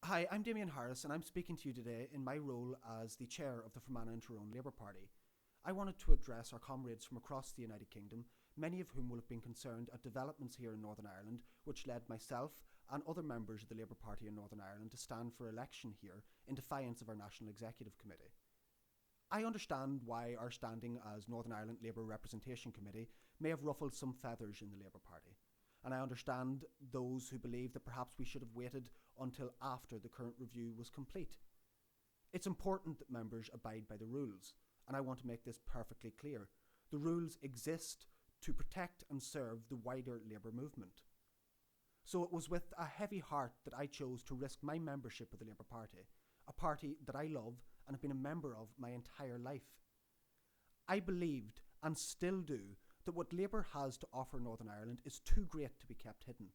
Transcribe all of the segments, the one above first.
Hi, I'm Damien Harris, and I'm speaking to you today in my role as the chair of the Fermanagh and Tyrone Labour Party. I wanted to address our comrades from across the United Kingdom, many of whom will have been concerned at developments here in Northern Ireland, which led myself and other members of the Labour Party in Northern Ireland to stand for election here in defiance of our National Executive Committee. I understand why our standing as Northern Ireland Labour Representation Committee may have ruffled some feathers in the Labour Party. And I understand those who believe that perhaps we should have waited until after the current review was complete. It's important that members abide by the rules, and I want to make this perfectly clear. The rules exist to protect and serve the wider Labour movement. So it was with a heavy heart that I chose to risk my membership of the Labour Party, a party that I love and have been a member of my entire life. I believed, and still do, that what Labour has to offer Northern Ireland is too great to be kept hidden.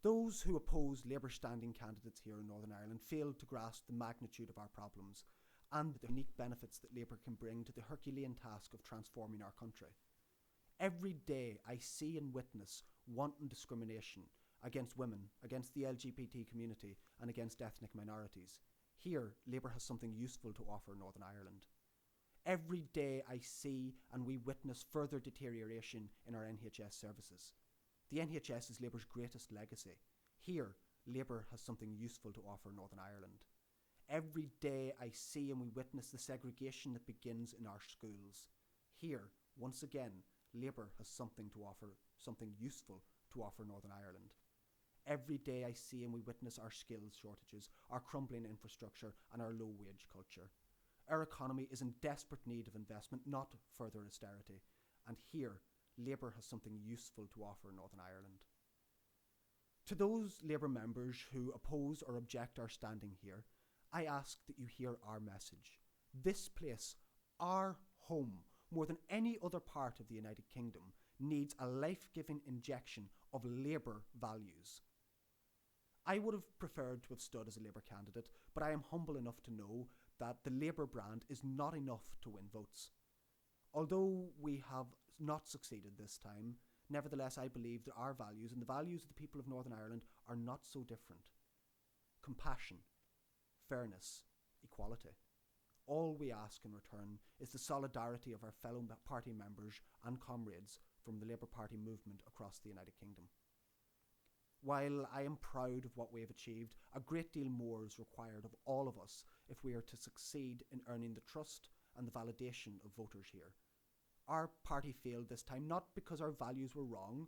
Those who oppose Labour standing candidates here in Northern Ireland fail to grasp the magnitude of our problems and the unique benefits that Labour can bring to the Herculean task of transforming our country. Every day I see and witness wanton discrimination against women, against the LGBT community and against ethnic minorities. Here, Labour has something useful to offer Northern Ireland. Every day I see and we witness further deterioration in our NHS services. The NHS is Labour's greatest legacy. Here, Labour has something useful to offer Northern Ireland. Every day I see and we witness the segregation that begins in our schools. Here, once again, Labour has something to offer, something useful to offer Northern Ireland. Every day I see and we witness our skills shortages, our crumbling infrastructure and our low wage culture. Our economy is in desperate need of investment, not further austerity. And here, Labour has something useful to offer Northern Ireland. To those Labour members who oppose or object our standing here, I ask that you hear our message. This place, our home, more than any other part of the United Kingdom, needs a life-giving injection of Labour values. I would have preferred to have stood as a Labour candidate, but I am humble enough to know that the Labour brand is not enough to win votes. Although we have not succeeded this time, nevertheless I believe that our values and the values of the people of Northern Ireland are not so different. Compassion, fairness, equality. All we ask in return is the solidarity of our fellow party members and comrades from the Labour Party movement across the United Kingdom. While I am proud of what we have achieved, a great deal more is required of all of us if we are to succeed in earning the trust and the validation of voters here. Our party failed this time not because our values were wrong,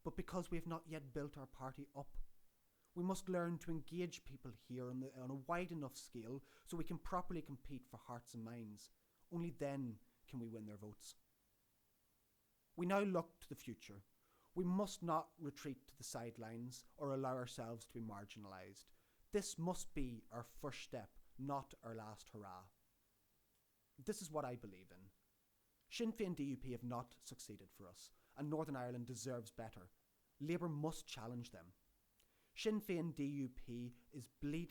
but because we have not yet built our party up. We must learn to engage people here on a wide enough scale so we can properly compete for hearts and minds. Only then can we win their votes. We now look to the future. We must not retreat to the sidelines or allow ourselves to be marginalised. This must be our first step, not our last hurrah. This is what I believe in. Sinn Féin DUP have not succeeded for us, and Northern Ireland deserves better. Labour must challenge them. Sinn Féin DUP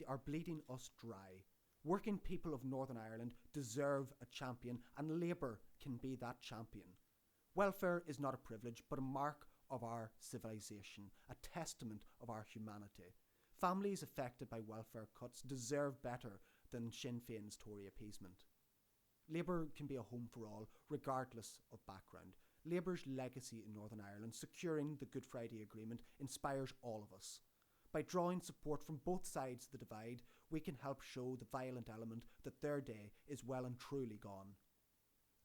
are bleeding us dry. Working people of Northern Ireland deserve a champion, and Labour can be that champion. Welfare is not a privilege, but a mark of our civilization, a testament of our humanity. Families affected by welfare cuts deserve better than Sinn Féin's Tory appeasement. Labour can be a home for all, regardless of background. Labour's legacy in Northern Ireland, securing the Good Friday Agreement, inspires all of us. By drawing support from both sides of the divide, we can help show the violent element that their day is well and truly gone.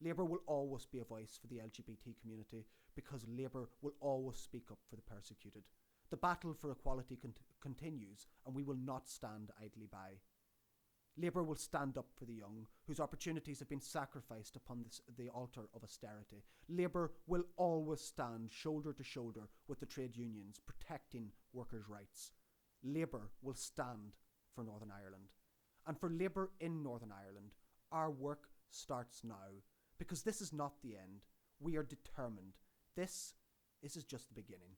Labour will always be a voice for the LGBT community because Labour will always speak up for the persecuted. The battle for equality continues, and we will not stand idly by. Labour will stand up for the young, whose opportunities have been sacrificed upon the altar of austerity. Labour will always stand shoulder to shoulder with the trade unions, protecting workers' rights. Labour will stand for Northern Ireland. And for Labour in Northern Ireland, our work starts now, because this is not the end. We are determined. This is just the beginning.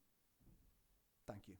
Thank you.